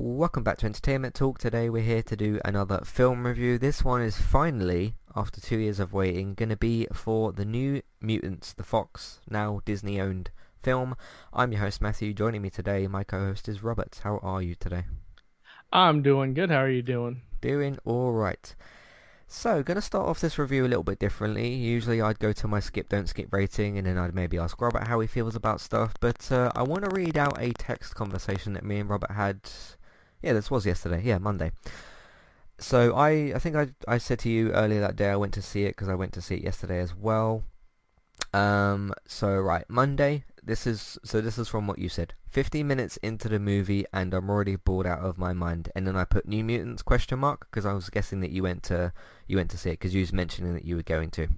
Welcome back to Entertainment Talk. Today we're here to do another film review. This one is finally, after 2 years of waiting, going to be for the new Mutants, the Fox, now Disney-owned film. I'm your host Matthew. Joining me today, my co-host is Robert. How are you today? I'm doing good. How are you doing? Doing alright. So, going to start off this review a little bit differently. Usually I'd go to my skip, don't skip rating, and then I'd maybe ask Robert how he feels about stuff, but I want to read out a text conversation that me and Robert had. Yeah, this was yesterday. Yeah, Monday. So I think I said to you earlier that day I went to see it because I went to see it yesterday as well. So right, Monday. This is from what you said. 50 minutes into the movie and I'm already bored out of my mind. And then I put New Mutants question mark because I was guessing that you went to see it because you was mentioning that you were going to.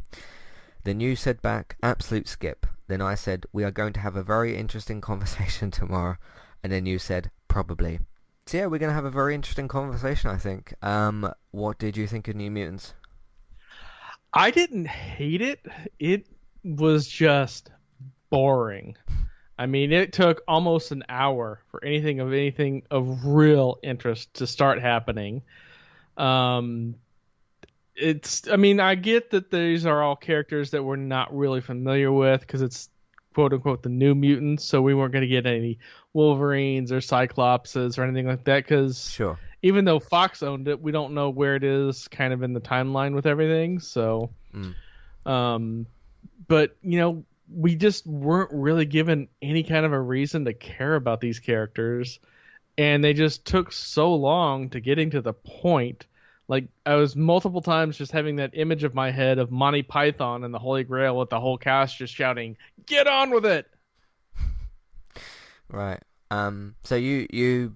Then you said back absolute skip. Then I said we are going to have a very interesting conversation tomorrow. And then you said probably. So yeah, we're gonna have a very interesting conversation, I think. What did you think of New Mutants? I didn't hate it. It was just boring. I mean, it took almost an hour for anything of real interest to start happening. Um, I mean, I get that these are all characters that we're not really familiar with because it's quote unquote the new mutants, so we weren't going to get any Wolverines or Cyclopses or anything like that because Sure. even though Fox owned it, we don't know where it is kind of in the timeline with everything. So, Mm. um, but we just weren't really given any kind of a reason to care about these characters, and they just took so long to getting to the point. Like I was multiple times just having that image of my head of Monty Python and the Holy Grail with the whole cast just shouting, "Get on with it!" Right. So you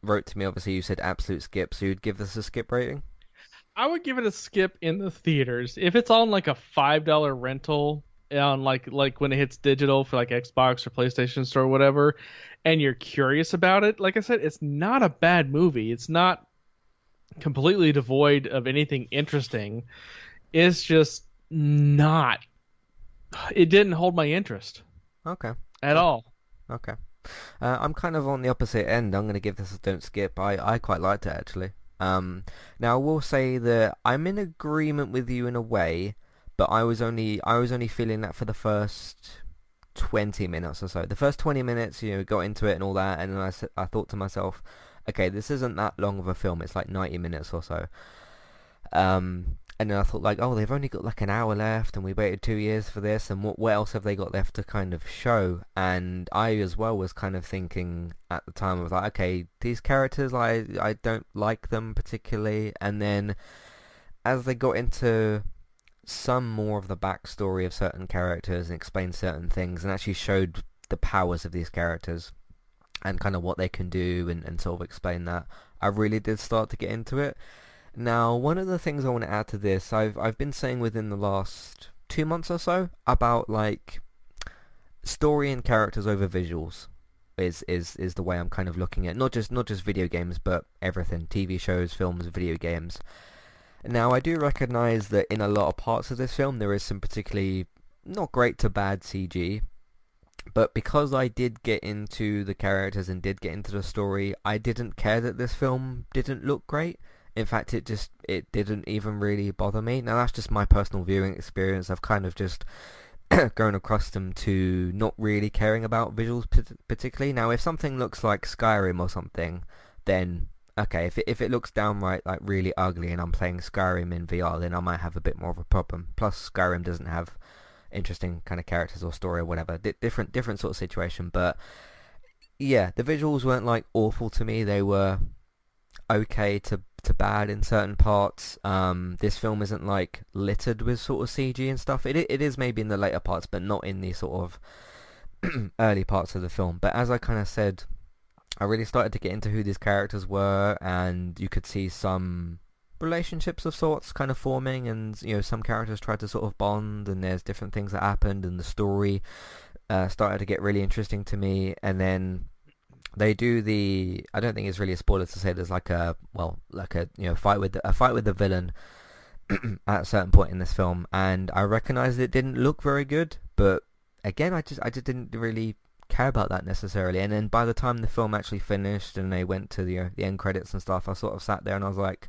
wrote to me. Obviously, you said absolute skip. So you'd give this a skip rating? I would give it a skip in the theaters. If it's on like a $5 rental on like when it hits digital for like Xbox or PlayStation Store or whatever, and you're curious about it, like I said, it's not a bad movie. It's not completely devoid of anything interesting. It's just not. It didn't hold my interest Okay. at Oh, all. okay. I'm kind of on the opposite end. I'm gonna give this a don't skip. I quite liked it actually. Now I will say that I'm in agreement with you in a way, but I was only feeling that for the first 20 minutes or so. The first 20 minutes, got into it and all that, and then I thought to myself, okay, this isn't that long of a film. It's like 90 minutes or so. And then I thought like, oh, they've only got like an hour left, and we waited 2 years for this, and what else have they got left to kind of show? And I as well was kind of thinking at the time, I was like, okay, these characters, I don't like them particularly. And then as they got into some more of the backstory of certain characters and explained certain things, and actually showed the powers of these characters and kind of what they can do, and sort of explain that, I really did start to get into it. Now, one of the things I want to add to this, I've been saying within the last 2 months or so about like story and characters over visuals is the way I'm kind of looking at not just video games but everything, TV shows, films, video games. Now, I do recognize that in a lot of parts of this film there is some particularly not great to bad CG, but because I did get into the characters and did get into the story, I didn't care that this film didn't look great. In fact, it didn't even really bother me. Now that's just my personal viewing experience. I've kind of just grown accustomed to not really caring about visuals particularly. Now, if something looks like Skyrim or something, then okay. If it looks downright like really ugly and I'm playing Skyrim in VR, then I might have a bit more of a problem. Plus, Skyrim doesn't have interesting kind of characters or story or whatever. Different sort of situation. But yeah, the visuals weren't like awful to me. They were okay to bad in certain parts. This film isn't like littered with sort of CG and stuff. It is maybe in the later parts, but not in the sort of early parts of the film. But as I kind of said, I really started to get into who these characters were, and you could see some relationships of sorts kind of forming, and some characters tried to sort of bond, and there's different things that happened, and the story started to get really interesting to me. And then they do the, I don't think it's really a spoiler to say there's like a fight with the villain at a certain point in this film, and I recognized it didn't look very good, but again, I just didn't really care about that necessarily. And then by the time the film actually finished and they went to the end credits and stuff, I sort of sat there and I was like,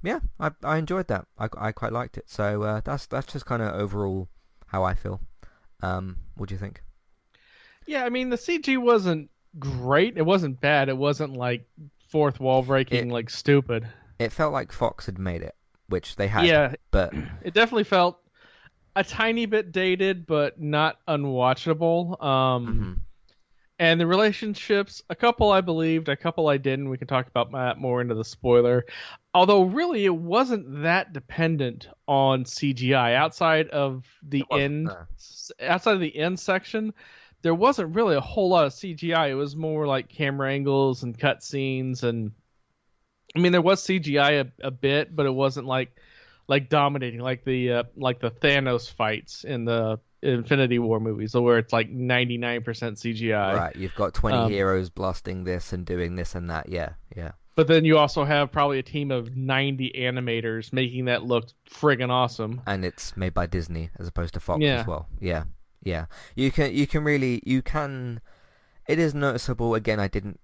yeah, I enjoyed that. I quite liked it. So that's just kind of overall how I feel. What do you think? Yeah, I mean the CG wasn't great. It wasn't bad. It wasn't like fourth wall breaking It like stupid. it felt like Fox had made it, which they had, Yeah, but it definitely felt a tiny bit dated, but not unwatchable. mhm. And the relationships, a couple I believed, a couple I didn't. We can talk about that more into the spoiler. Although really, it wasn't that dependent on CGI. It wasn't. No. Outside of the end section, there wasn't really a whole lot of CGI. It was more like camera angles and cut scenes, and I mean there was CGI a bit, but it wasn't like dominating like the Thanos fights in the Infinity War movies, where it's like 99% CGI. Right, you've got 20 Um, heroes blasting this and doing this and that. Yeah, yeah. but then you also have probably a team of 90 animators making that look friggin' awesome. And it's made by Disney as opposed to Fox as Yeah. well. Yeah, yeah. You can. It is noticeable. Again, I didn't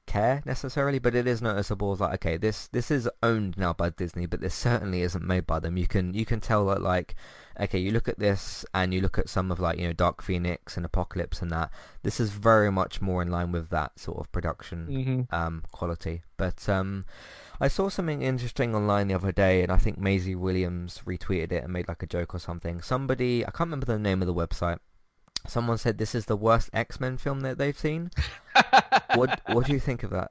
care necessarily, but it is noticeable. Like, okay, this is owned now by Disney, but this certainly isn't made by them. You can tell that, like, okay, you look at this and you look at some of, like, Dark Phoenix and Apocalypse and that. This is very much more in line with that sort of production Hmm. quality. But I saw something interesting online the other day, and I think Maisie Williams retweeted it and made like a joke or something. Somebody, I can't remember the name of the website. Someone said this is the worst X-Men film that they've seen. What do you think of that?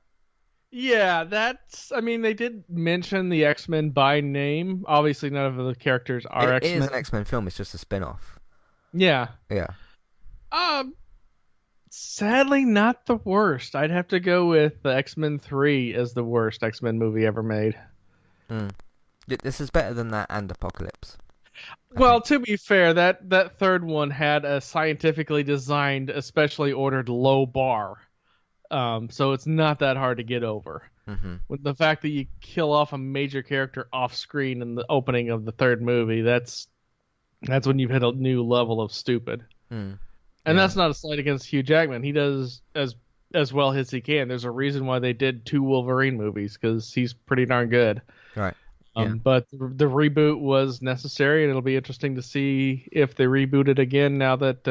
Yeah, that's. I mean, they did mention the X-Men by name. Obviously, none of the characters are It is X-Men. an X-Men film. It's just a spin-off. Yeah. Yeah. Um, Sadly, not the worst. I'd have to go with the X-Men 3 as the worst X-Men movie ever made. Mm. This is better than that and Apocalypse, I Well, think. to be fair, that third one had a scientifically designed, especially ordered low bar. So it's not that hard to get over. Mhm. With the fact that you kill off a major character off screen in the opening of the third movie, that's when you've hit a new level of stupid. Mm. And Yeah. that's not a slight against Hugh Jackman. He does as well as he can. There's a reason why they did two Wolverine movies because he's pretty darn good. Right. Yeah. But the reboot was necessary, and it'll be interesting to see if they reboot it again now that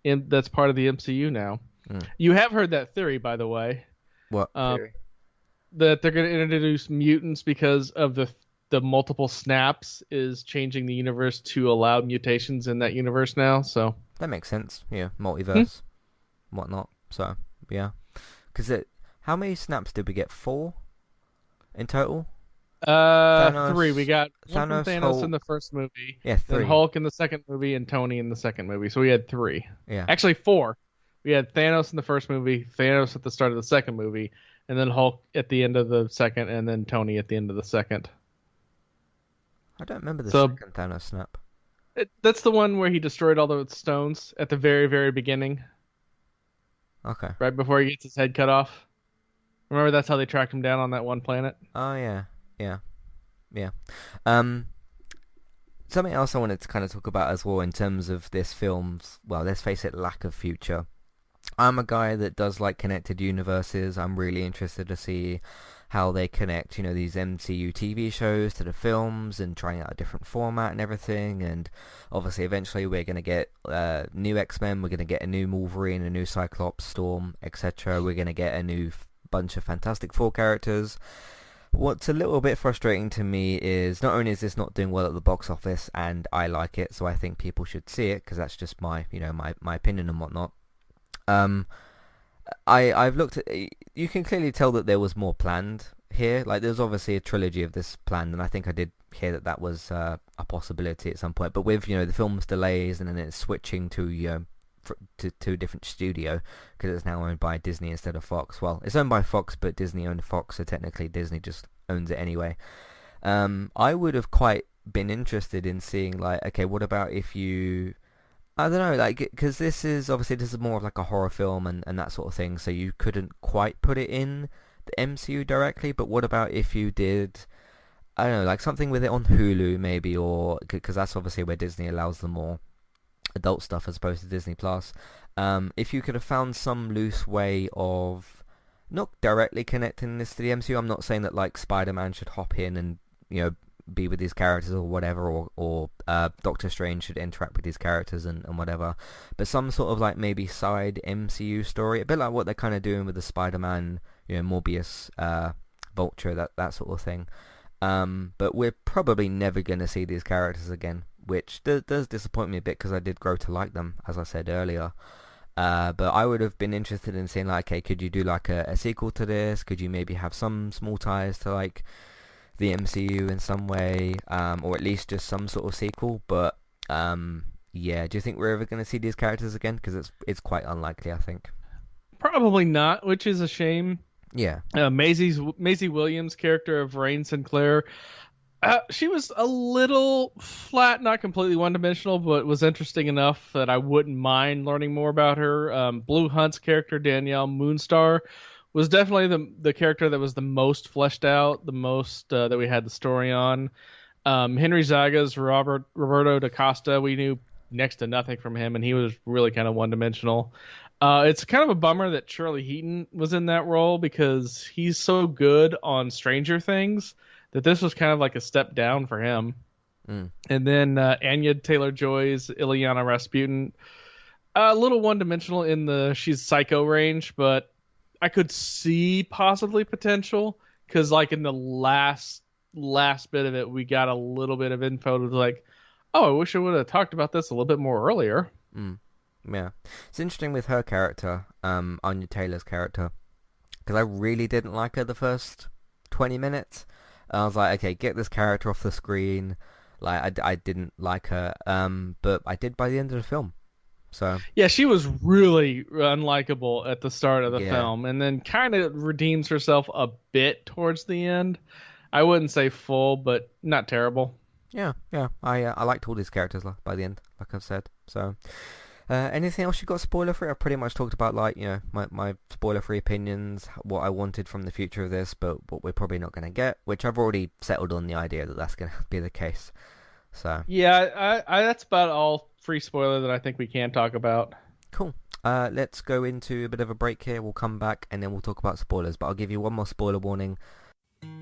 that's part of the MCU now. Mm. You have heard that theory, by the way, What um, theory? that they're going to introduce mutants because of the multiple snaps is changing the universe to allow mutations in that universe now. So, That makes sense. Yeah. Hmm? Multiverse, whatnot. So yeah. Because how many snaps did we get? 4 in total. Three. We Thanos. got one from Thanos. Thanos in Hulk. the first movie, Yeah. then 3. Hulk in the second movie, and Tony in the second movie. So we had three. Yeah. Actually, four. We had Thanos in the first movie, Thanos at the start of the second movie, and then Hulk at the end of the second, and then Tony at the end of the second. I don't remember the So second Thanos snap. that's the one where he destroyed all the stones at the very, very beginning, Okay. right before he gets his head cut off. Remember, that's how they tracked him down on that one planet. Oh yeah. Yeah. Yeah. Um. Something else I wanted to kind of talk about as well in terms of this film's, well, let's face it, lack of future. I'm a guy that does like connected universes. I'm really interested to see how they connect, these MCU TV shows to the films and trying out a different format and everything. And obviously, eventually, we're going to get new X-Men. We're going to get a new Wolverine, a new Cyclops, Storm, etc. We're going to get a new bunch of Fantastic Four characters. What's a little bit frustrating to me is not only is this not doing well at the box office, and I like it, so I think people should see it because that's just my, my opinion and whatnot. Um, I've looked at. You can clearly tell that there was more planned here. Like there's obviously a trilogy of this planned, and I think I did hear that that was a possibility at some point. But with the film's delays and then it's switching to to a different studio because it's now owned by Disney instead of Fox. Well, it's owned by Fox, but Disney owned Fox, so technically Disney just owns it anyway. I would have quite been interested in seeing like, okay, what about if you, I don't know, like, because this is more of like a horror film and that sort of thing, so you couldn't quite put it in the MCU directly, but what about if you did, I don't know, like something with it on Hulu maybe, or because that's obviously where Disney allows them more. adult stuff as opposed to Disney Plus. If you could have found some loose way of not directly connecting this to the MCU, I'm not saying that like Spider-Man should hop in and be with these characters or whatever, or Doctor Strange should interact with these characters and whatever, but some sort of like maybe side MCU story, a bit like what they're kind of doing with the Spider-Man, Morbius, Vulture, that sort of thing. But we're probably never going to see these characters again, which does disappoint me a bit because I did grow to like them, as I said earlier. But I would have been interested in seeing like, okay, could you do like a sequel to this? Could you maybe have some small ties to like the MCU in some way, or at least just some sort of sequel? But yeah, do you think we're ever going to see these characters again? Because it's quite unlikely, I think. Probably not, which is a shame. Yeah. Maisie Williams' character of Rain Sinclair, she was a little flat, not completely one-dimensional, but was interesting enough that I wouldn't mind learning more about her. Blue Hunt's character, Danielle Moonstar, was definitely the character that was the most fleshed out, the most that we had the story on. Henry Zaga's Roberto da Costa, we knew next to nothing from him, and he was really kind of one-dimensional. It's kind of a bummer that Charlie Heaton was in that role because he's so good on Stranger Things that this was kind of like a step down for him. And then Anya Taylor-Joy's Ileana Rasputin, a little one-dimensional in the she's psycho range, but I could see possibly potential because like in the last bit of it, we got a little bit of info to like, oh, I wish I would have talked about this a little bit more earlier. Yeah, it's interesting with her character, Anya Taylor's character, because I really didn't like her the first 20 minutes. I was like, okay, get this character off the screen. Like, I didn't like her, but I did by the end of the film. So yeah, she was really unlikable at the start of the Yeah. film, and then kind of redeems herself a bit towards the end. I wouldn't say full, but not terrible. yeah, I liked all these characters by the end, like I've said. So anything else you got spoiler free? I pretty much talked about like my spoiler free opinions, what I wanted from the future of this, but what we're probably not going to get, which I've already settled on the idea that that's going to be the case. So Yeah, I that's about all free spoiler that I think we can talk about. cool. Let's go into a bit of a break here. We'll come back and then we'll talk about spoilers. But I'll give you one more spoiler warning.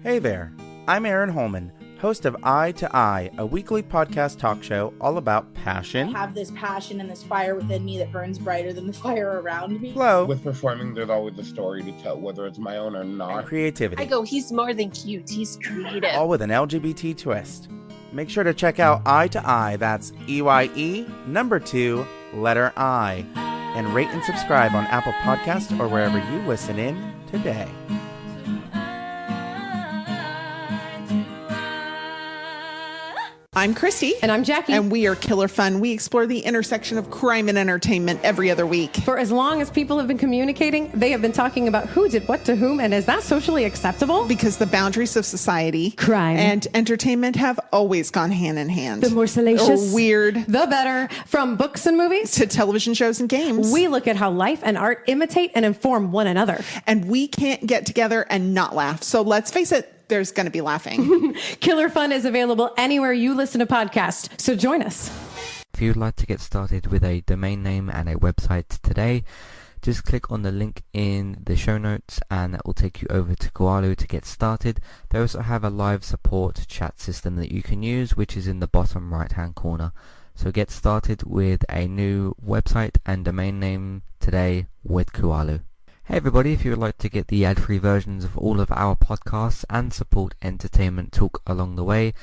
Hey there, I'm Aaron Holman, host of Eye to Eye, a weekly podcast talk show all about passion, I have this passion and this fire within me that burns brighter than the fire around me. flow, With performing, there's always a story to tell, whether it's my own or and not. creativity, I go, he's more than cute, he's creative. all with an LGBT twist. Make sure to check out Eye to Eye, that's EYE, number 2, letter I, and rate and subscribe on Apple Podcasts or wherever you listen in today. I'm Christy. And I'm Jackie. And we are Killer Fun. We explore the intersection of crime and entertainment every other week. For as long as people have been communicating, they have been talking about who did what to whom, and is that socially acceptable? Because the boundaries of society, crime, and entertainment have always gone hand in hand. The more salacious, or weird, the better. From books and movies to television shows and games, we look at how life and art imitate and inform one another. And we can't get together and not laugh. So let's face it, there's going to be laughing. Killer Fun is available anywhere you listen to podcasts, so join us. If you'd like to get started with a domain name and a website today, just click on the link in the show notes and that will take you over to Koalu to get started. They also have a live support chat system that you can use, which is in the bottom right hand corner. So get started with a new website and domain name today with Koalu. Hey everybody, if you would like to get the ad-free versions of all of our podcasts and support Entertainment Talk along the way,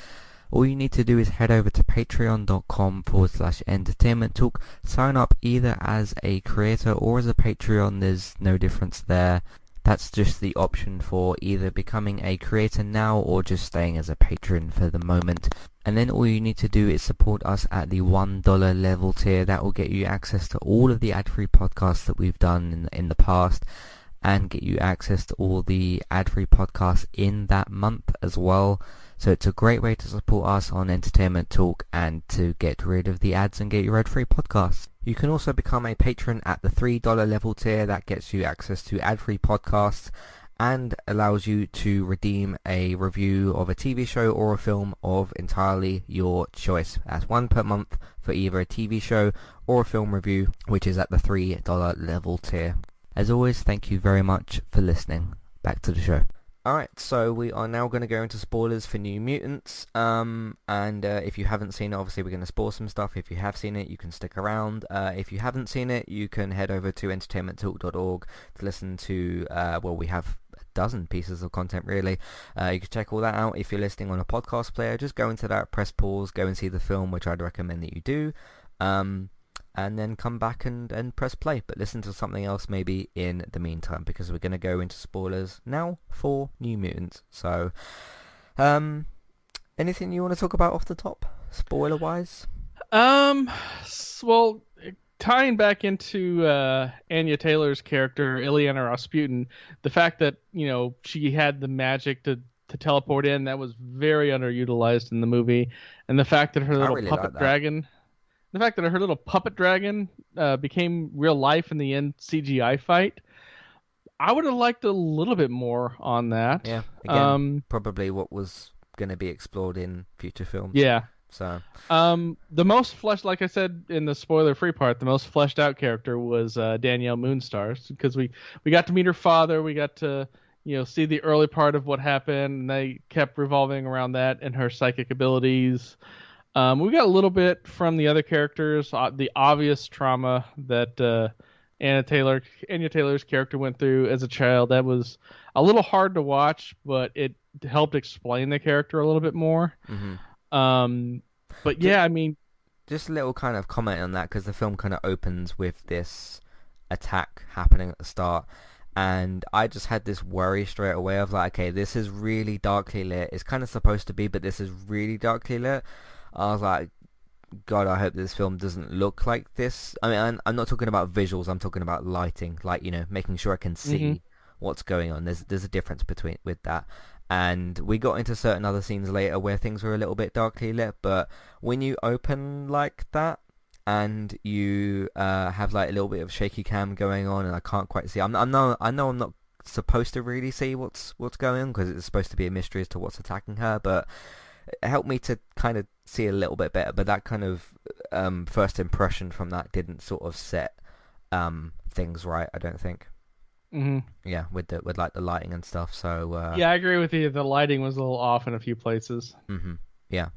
all you need to do is head over to patreon.com/entertainment talk. Sign up either as a creator or as a Patreon, there's no difference there. That's just the option for either becoming a creator now or just staying as a patron for the moment. And then all you need to do is support us at the $1 level tier. That will get you access to all of the ad-free podcasts that we've done in the past and get you access to all the ad-free podcasts in that month as well. So it's a great way to support us on Entertainment Talk and to get rid of the ads and get your ad-free podcasts. You can also become a patron at the $3 level tier. That gets you access to ad-free podcasts and allows you to redeem a review of a TV show or a film of entirely your choice. That's one per month for either a TV show or a film review, which is at the $3 level tier. As always, thank you very much for listening. Back to the show. Alright, so we are now going to go into spoilers for New Mutants, and if you haven't seen it, obviously we're going to spoil some stuff. If you have seen it, you can stick around. If you haven't seen it, you can head over to entertainmenttalk.org to listen to, we have a dozen pieces of content really. You can check all that out. If you're listening on a podcast player, just go into that, press pause, go and see the film, which I'd recommend that you do. And then come back and press play, but listen to something else maybe in the meantime, because we're going to go into spoilers now for New Mutants. So, anything you want to talk about off the top, spoiler-wise? Well, tying back into Anya Taylor's character, Ileana Rasputin, the fact that, she had the magic to teleport in, that was very underutilized in the movie, and the fact that her little puppet dragon... The fact that her little puppet dragon became real life in the end CGI fight, I would have liked a little bit more on that. Yeah, again, probably what was going to be explored in future films. Yeah. So, the most fleshed, like I said in the spoiler-free part, the most fleshed out character was Danielle Moonstar, because we got to meet her father, we got to see the early part of what happened, and they kept revolving around that and her psychic abilities. We got a little bit from the other characters, the obvious trauma that Anya Taylor's character went through as a child. That was a little hard to watch, but it helped explain the character a little bit more. Mm-hmm. But yeah, I mean... Just a little kind of comment on that, because the film kind of opens with this attack happening at the start. And I just had this worry straight away of like, okay, this is really darkly lit. It's kind of supposed to be, but this is really darkly lit. I was like, God, I hope this film doesn't look like this. I mean, I'm not talking about visuals. I'm talking about lighting, like, making sure I can see what's going on. There's a difference with that. And we got into certain other scenes later where things were a little bit darkly lit. But when you open like that and you have like a little bit of shaky cam going on, and I can't quite see. I know I'm not supposed to really see what's going on, because it's supposed to be a mystery as to what's attacking her, but it helped me to kind of see a little bit better. But that kind of first impression from that didn't sort of set things right, I don't think. Mm-hmm. Yeah, with like the lighting and stuff. So yeah, I agree with you. The lighting was a little off in a few places. Mm-hmm. Yeah.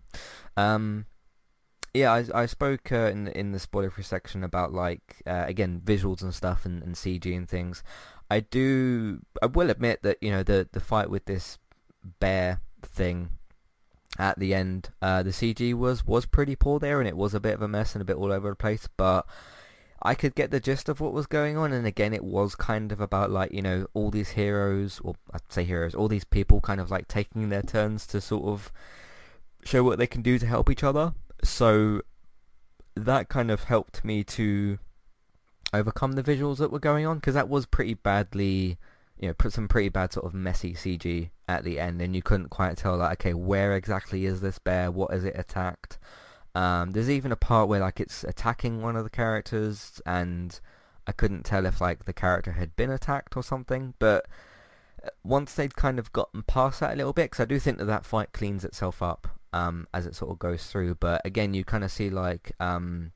Yeah, I spoke in the spoiler-free section about like again visuals and stuff and CG and things. I will admit that the fight with this bear thing at the end, the CG was pretty poor there, and it was a bit of a mess and a bit all over the place, but I could get the gist of what was going on. And again, it was kind of about like, all these heroes, or I'd say heroes, all these people kind of like taking their turns to sort of show what they can do to help each other. So that kind of helped me to overcome the visuals that were going on, because that was pretty badly, put some pretty bad sort of messy CG at the end, and you couldn't quite tell like, okay, where exactly is this bear? What is it attacked? There's even a part where like it's attacking one of the characters, and I couldn't tell if like the character had been attacked or something. But once they'd kind of gotten past that a little bit, because I do think that fight cleans itself up as it sort of goes through. But again, you kind of see like one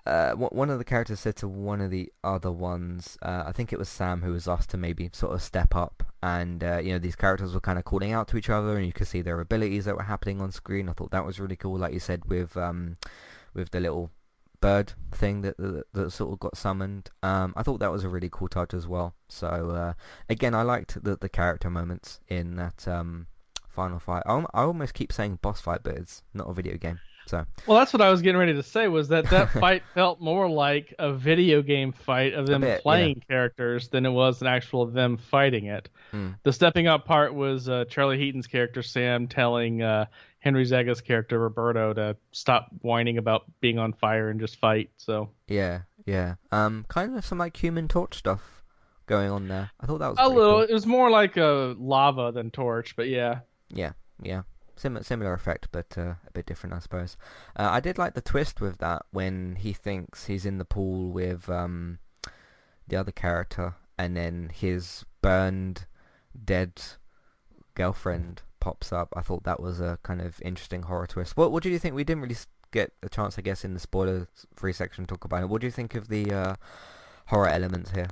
of the characters said to one of the other ones, I think it was Sam, who was asked to maybe sort of step up, and these characters were kind of calling out to each other, and you could see their abilities that were happening on screen. I thought that was really cool, like you said, with the little bird thing that sort of got summoned. I thought that was a really cool touch as well. So again, I liked the character moments in that final fight. I almost keep saying boss fight, but it's not a video game. So. Well, that's what I was getting ready to say, was that fight felt more like a video game fight of them playing characters than it was an actual them fighting it. The stepping up part was Charlie Heaton's character Sam telling Henry Zaga's character Roberto to stop whining about being on fire and just fight. So yeah. Kind of some like Human Torch stuff going on there. I thought that was a little. Cool. It was more like a lava than Torch, but yeah. Yeah. Similar effect, but a bit different, I suppose. I did like the twist with that when he thinks he's in the pool with the other character, and then his burned, dead girlfriend pops up. I thought that was a kind of interesting horror twist. What do you think? We didn't really get a chance, I guess, in the spoiler-free section to talk about it. What do you think of the horror elements here?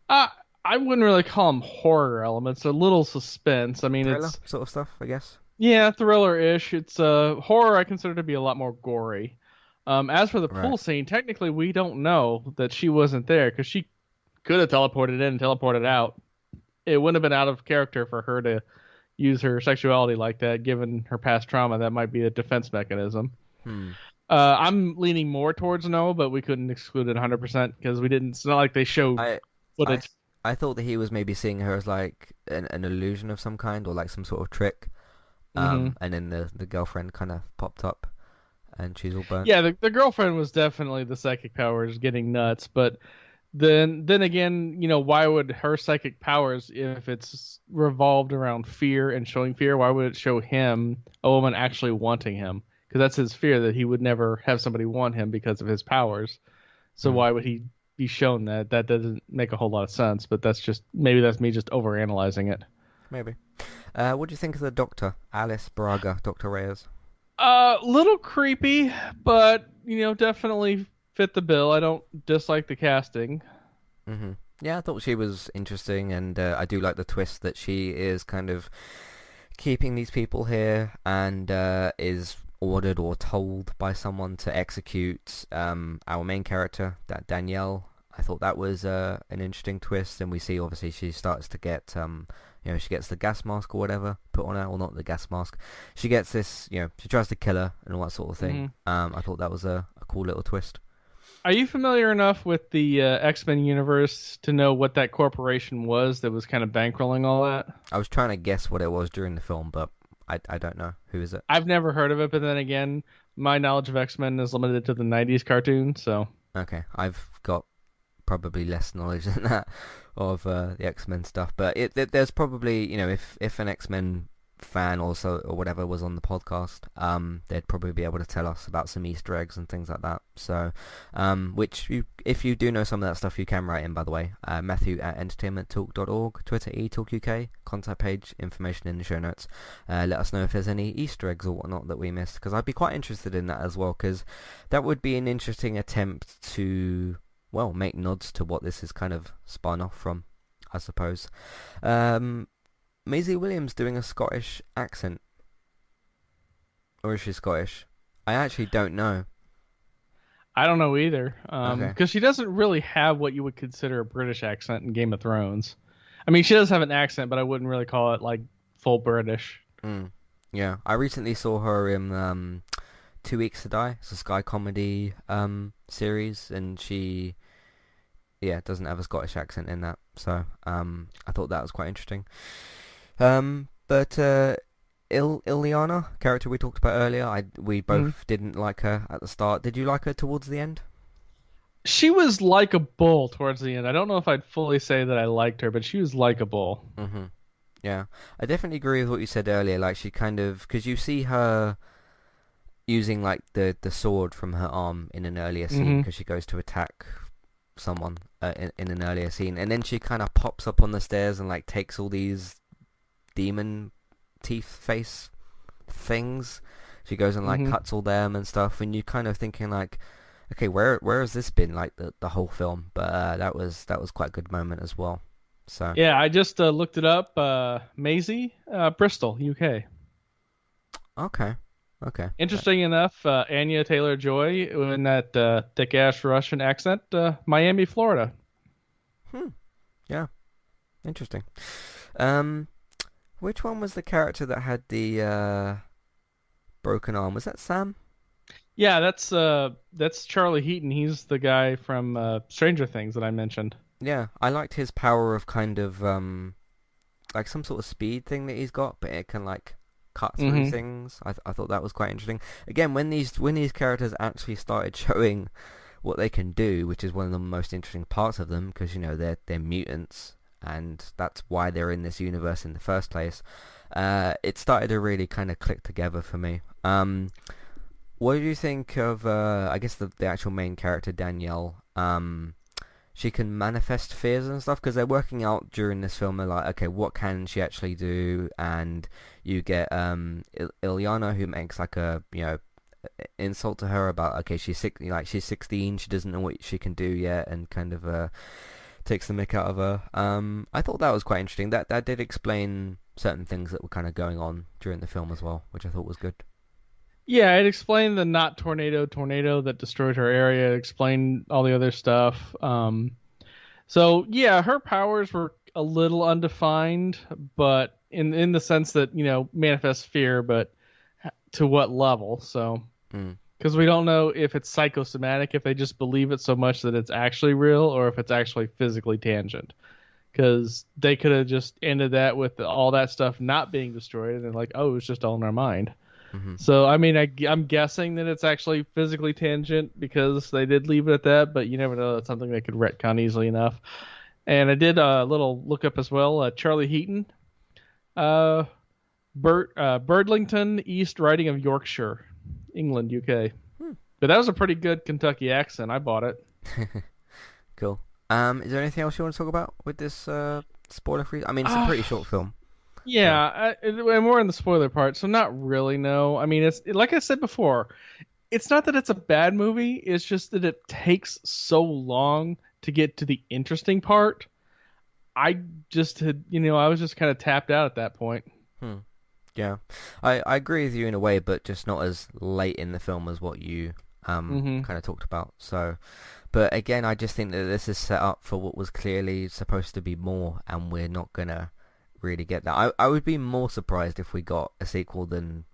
Uh, I wouldn't really call them horror elements. A little suspense. I mean, Thriller it's sort of stuff, I guess. yeah, thriller-ish. It's horror. I consider to be a lot more gory. As for the Right. pool scene, technically we don't know that she wasn't there because she could have teleported in and teleported out. It wouldn't have been out of character for her to use her sexuality like that, given her past trauma. That might be a defense mechanism. Hmm. I'm leaning more towards no, but we couldn't exclude it 100% because we didn't. It's not like they showed I I footage. I thought that he was maybe seeing her as like an illusion of some kind or like some sort of trick. And then the girlfriend kind of popped up, and she's all burnt. Yeah, the girlfriend was definitely the psychic powers getting nuts, but then again, why would her psychic powers, if it's revolved around fear and showing fear, why would it show him a woman actually wanting him? Because that's his fear that he would never have somebody want him because of his powers. So Hmm. why would he be shown that? That doesn't make a whole lot of sense, but maybe that's me just overanalyzing it. Maybe. What do you think of the Doctor, Alice Braga, Dr. Reyes? Little creepy, but definitely fit the bill. I don't dislike the casting. Yeah, I thought she was interesting, and I do like the twist that she is kind of keeping these people here and is ordered or told by someone to execute our main character, that Danielle. I thought that was an interesting twist, and we see obviously she starts to get she gets the gas mask or whatever put on her, or not the gas mask. She gets this, she tries to kill her and all that sort of thing. I thought that was a cool little twist. Are you familiar enough with the X-Men universe to know what that corporation was that was kind of bankrolling all that? I was trying to guess what it was during the film, but I don't know. Who is it? I've never heard of it, but then again, my knowledge of X-Men is limited to the 90s cartoon, so... Okay, I've got probably less knowledge than that of the X-Men stuff, but there's probably, if an X-Men fan also or whatever was on the podcast, they'd probably be able to tell us about some Easter eggs and things like that. So, if you do know some of that stuff, you can write in, by the way. Matthew at entertainmenttalk.org, Twitter eTalkUK, contact page, information in the show notes. Let us know if there's any Easter eggs or whatnot that we missed, because I'd be quite interested in that as well, because that would be an interesting attempt to, well, make nods to what this is kind of spun off from, I suppose. Maisie Williams doing a Scottish accent. Or is she Scottish? I actually don't know. I don't know either, Okay. because she doesn't really have what you would consider a British accent in Game of Thrones. I mean, she does have an accent, but I wouldn't really call it, like, full British. Yeah, I recently saw her in 2 Weeks to Die. It's a Sky comedy series, and she... yeah, doesn't have a Scottish accent in that, so I thought that was quite interesting. But Ileana, character we talked about earlier, we both didn't like her at the start. Did you like her towards the end? She was likable towards the end. I don't know if I'd fully say that I liked her, but she was likable. Yeah, I definitely agree with what you said earlier. Like, she kind of, because you see her using like the sword from her arm in an earlier scene, because she goes to attack someone in an earlier scene, and then she kind of pops up on the stairs and like takes all these demon teeth face things. She goes and like cuts all them and stuff, and you kind of thinking like, okay, where has this been like the whole film? But that was quite a good moment as well. So Yeah, I just looked it up. Maisie, Bristol, UK. okay. Interesting enough, Anya Taylor-Joy in that thick-ass Russian accent, Miami, Florida. Yeah, interesting. Which one was the character that had the broken arm? Was that Sam? Yeah, that's Charlie Heaton. He's the guy from Stranger Things that I mentioned. Yeah, I liked his power of kind of like some sort of speed thing that he's got, but it can like cut through things. I thought that was quite interesting. Again, when these characters actually started showing what they can do, which is one of the most interesting parts of them, because they're mutants, and that's why they're in this universe in the first place. It started to really kind of click together for me. What do you think of I guess the actual main character, Danielle? she can manifest fears and stuff, because they're working out during this film. They're like, okay, what can she actually do? And you get Ilyana, who makes like a insult to her about, okay, she's 16, she doesn't know what she can do yet, and kind of takes the mick out of her. I thought that was quite interesting. That did explain certain things that were kind of going on during the film as well, which I thought was good. Yeah, it explained the not tornado that destroyed her area. It explained all the other stuff. So yeah, her powers were a little undefined, but in the sense that manifest fear, but to what level? So Mm. because we don't know if it's psychosomatic, if they just believe it so much that it's actually real, or if it's actually physically tangent. Because they could have just ended that with all that stuff not being destroyed, and they're like, oh, it's just all in our mind. Mm-hmm. So, I mean, I'm guessing that it's actually physically tangent because they did leave it at that, but you never know. That's something they could retcon easily enough. And I did a little look up as well. Charlie Heaton, Birdlington, East Riding of Yorkshire, England, UK. But that was a pretty good Kentucky accent. I bought it. Cool. Is there anything else you want to talk about with this spoiler-free? I mean, it's a pretty short film. Yeah, and we're in the spoiler part, so not really, no. I mean, it's like I said before, it's not that it's a bad movie, it's just that it takes so long to get to the interesting part. I just had, I was just kind of tapped out at that point. Yeah, I agree with you in a way, but just not as late in the film as what you kind of talked about. So, but again, I just think that this is set up for what was clearly supposed to be more, and we're not gonna really get that. I would be more surprised if we got a sequel than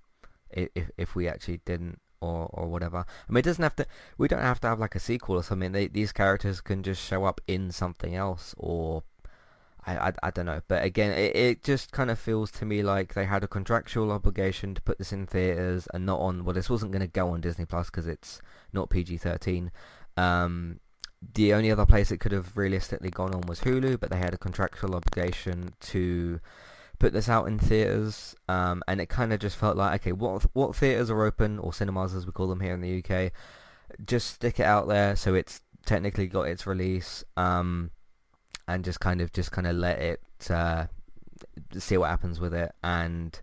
if we actually didn't, or whatever. I mean, it doesn't have to. We don't have to have like a sequel or something. These characters can just show up in something else, or I don't know. But again, it just kind of feels to me like they had a contractual obligation to put this in theaters and not on. Well, this wasn't going to go on Disney Plus because it's not PG-13. The only other place it could have realistically gone on was Hulu, but they had a contractual obligation to put this out in theaters, and it kind of just felt like, okay, what theaters are open, or cinemas as we call them here in the UK, just stick it out there so it's technically got its release, and just kind of let it see what happens with it, and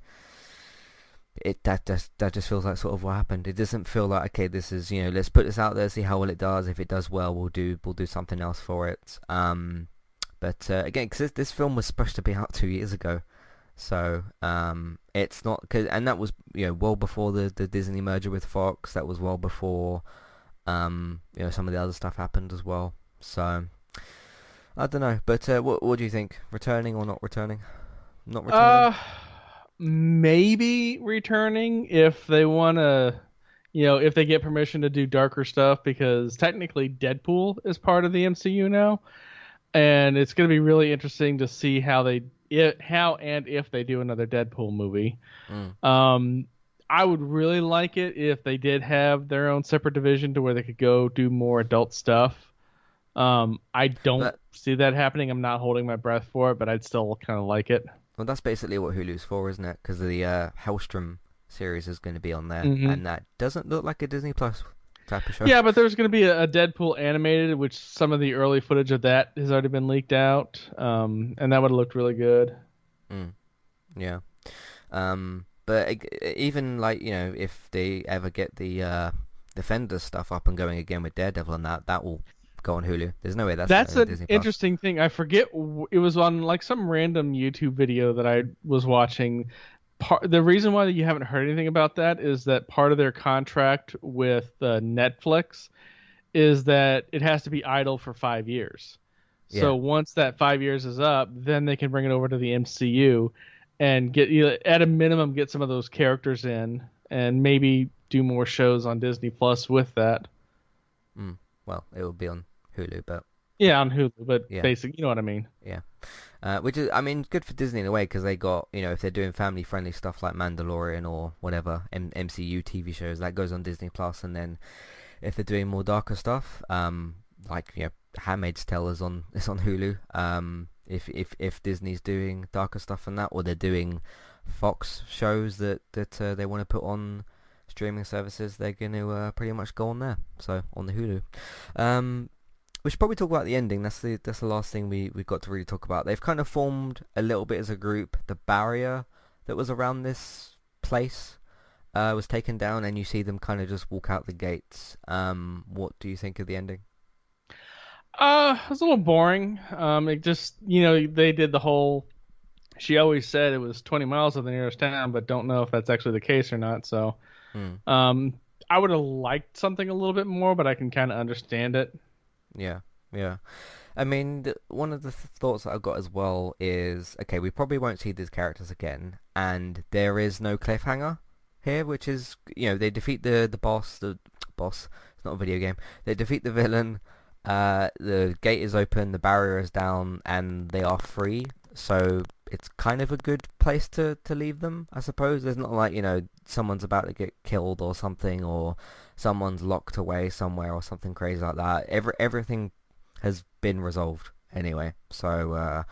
that just feels like sort of what happened. It doesn't feel like, okay, this is, let's put this out there, see how well it does. If it does well, we'll do something else for it. But again, because this film was supposed to be out 2 years ago, so it's not, and that was well before the Disney merger with Fox. That was well before some of the other stuff happened as well. So I don't know, but what do you think? Returning or not returning? Not returning. Maybe returning if they want to, if they get permission to do darker stuff, because technically Deadpool is part of the MCU now, and it's going to be really interesting to see how and if they do another Deadpool movie. I would really like it if they did have their own separate division to where they could go do more adult stuff. I don't see that happening. I'm not holding my breath for it, but I'd still kind of like it. Well, that's basically what Hulu's for, isn't it? Because the Hellstrom series is going to be on there, and that doesn't look like a Disney Plus type of show. Yeah, but there's going to be a Deadpool animated, which some of the early footage of that has already been leaked out, and that would have looked really good. Yeah. But even like, if they ever get the Defenders stuff up and going again with Daredevil and that will go on Hulu. There's no way that's an Disney Plus. Interesting thing. I forget, it was on like some random YouTube video that I was watching. The reason why you haven't heard anything about that is that part of their contract with Netflix is that it has to be idle for 5 years. Yeah. So once that 5 years is up, then they can bring it over to the MCU and get, at a minimum, get some of those characters in and maybe do more shows on Disney Plus with that. Well, it will be on Hulu, but yeah, on Hulu, but yeah. Basic, you know what I mean. Yeah. Which is, I mean, good for Disney in a way, because they got, if they're doing family-friendly stuff like Mandalorian or whatever, MCU TV shows, that goes on Disney Plus, and then if they're doing more darker stuff, like, Handmaid's Tale is on Hulu, if Disney's doing darker stuff than that, or they're doing Fox shows that they want to put on streaming services, they're going to pretty much go on there, so on the Hulu. we should probably talk about the ending. That's the last thing we've got to really talk about. They've kind of formed a little bit as a group. The barrier that was around this place was taken down, and you see them kind of just walk out the gates. What do you think of the ending? It was a little boring. It just, they did the whole. She always said it was 20 miles to the nearest town, but don't know if that's actually the case or not. So, Hmm. I would have liked something a little bit more, but I can kind of understand it. Yeah, yeah. I mean, one of the thoughts that I've got as well is, okay, we probably won't see these characters again, and there is no cliffhanger here, which is, they defeat the boss, it's not a video game, they defeat the villain, the gate is open, the barrier is down, and they are free, so it's kind of a good place to leave them, I suppose. There's not like, someone's about to get killed or something, or someone's locked away somewhere or something crazy like that. Everything has been resolved anyway, so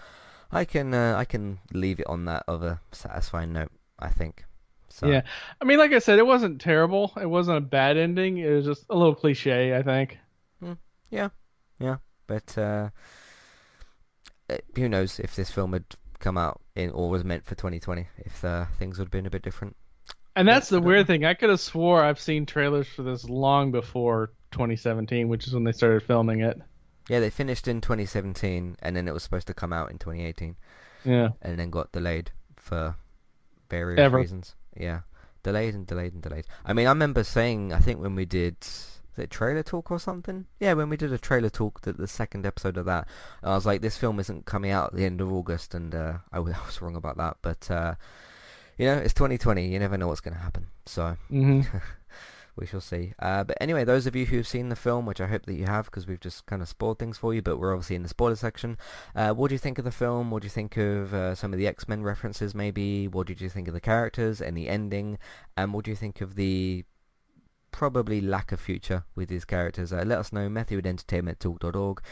I can leave it on that other satisfying note, I think. So Yeah. I mean, like I said, it wasn't terrible. It wasn't a bad ending. It was just a little cliche, I think. yeah, but who knows if this film had come out in or was meant for 2020, if things would have been a bit different. And that's I the don't weird know. thing. I could have swore I've seen trailers for this long before 2017, which is when they started filming it. Yeah, they finished in 2017, and then it was supposed to come out in 2018, Yeah. and then got delayed for various Ever. reasons. Yeah, delayed and delayed and delayed. I mean, I remember saying, I think when we did, was it trailer talk or something? Yeah, when we did a trailer talk, the second episode of that, I was like, this film isn't coming out at the end of August, and I was wrong about that. But it's 2020. You never know what's going to happen. So hmm we shall see. But anyway, those of you who've seen the film, which I hope that you have, because we've just kind of spoiled things for you, but we're obviously in the spoiler section. What do you think of the film? What do you think of some of the X-Men references, maybe? What did you think of the characters and the ending? And what do you think of the probably lack of future with these characters? Let us know. Matthew at entertainmenttalk.org.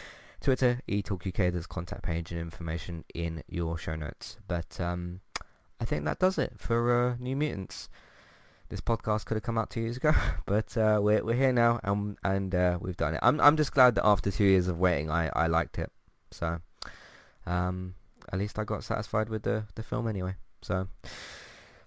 Twitter, eTalkUK. There's a contact page and information in your show notes. But I think that does it for New Mutants. This podcast could have come out 2 years ago, but we're here now, and we've done it. I'm just glad that after 2 years of waiting, I liked it. So at least I got satisfied with the film anyway. So,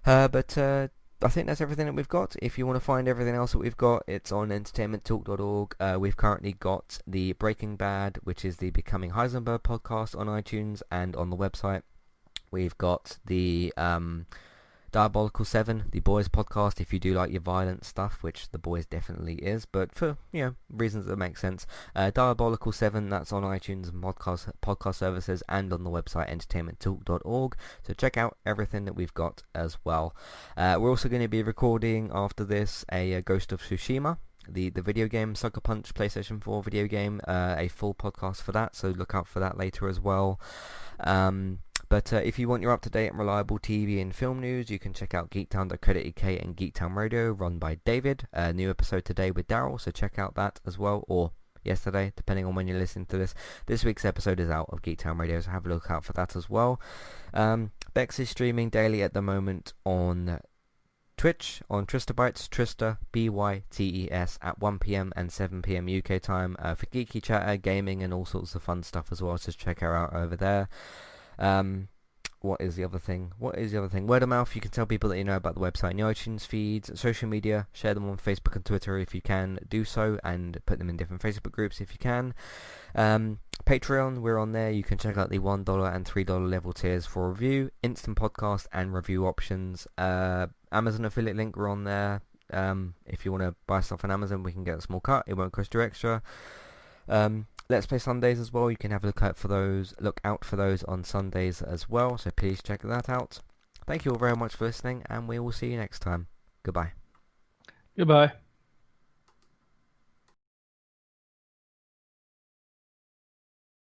but I think that's everything that we've got. If you want to find everything else that we've got, it's on entertainmenttalk.org. We've currently got the Breaking Bad, which is the Becoming Heisenberg podcast on iTunes and on the website. We've got the Diabolical 7, the Boys podcast, if you do like your violent stuff, which the Boys definitely is, but for, reasons that make sense. Diabolical 7, that's on iTunes and podcast services and on the website entertainmenttalk.org, so check out everything that we've got as well. We're also going to be recording after this a Ghost of Tsushima, the video game, Sucker Punch PlayStation 4 video game, a full podcast for that, so look out for that later as well. But if you want your up-to-date and reliable TV and film news, you can check out geektown.co.uk and Geektown Radio, run by David. A new episode today with Daryl, so check out that as well, or yesterday, depending on when you're listening to this. This week's episode is out of Geektown Radio, so have a look out for that as well. Bex is streaming daily at the moment on Twitch, on Tristabytes, Trista, BYTES, at 1pm and 7pm UK time, for geeky chatter, gaming, and all sorts of fun stuff as well, so check her out over there. What is the other thing? Word of mouth. You can tell people that you know about the website and the iTunes feeds, social media, share them on Facebook and Twitter if you can do so, and put them in different Facebook groups if you can. Patreon, we're on there. You can check out the $1 and $3 level tiers for review, instant podcast and review options. Amazon affiliate link, we're on there. If you want to buy stuff on Amazon, we can get a small cut. It won't cost you extra. Let's Play Sundays as well. You can have a look out for those on Sundays as well, so please check that out. Thank you all very much for listening, and we will see you next time. Goodbye. Goodbye.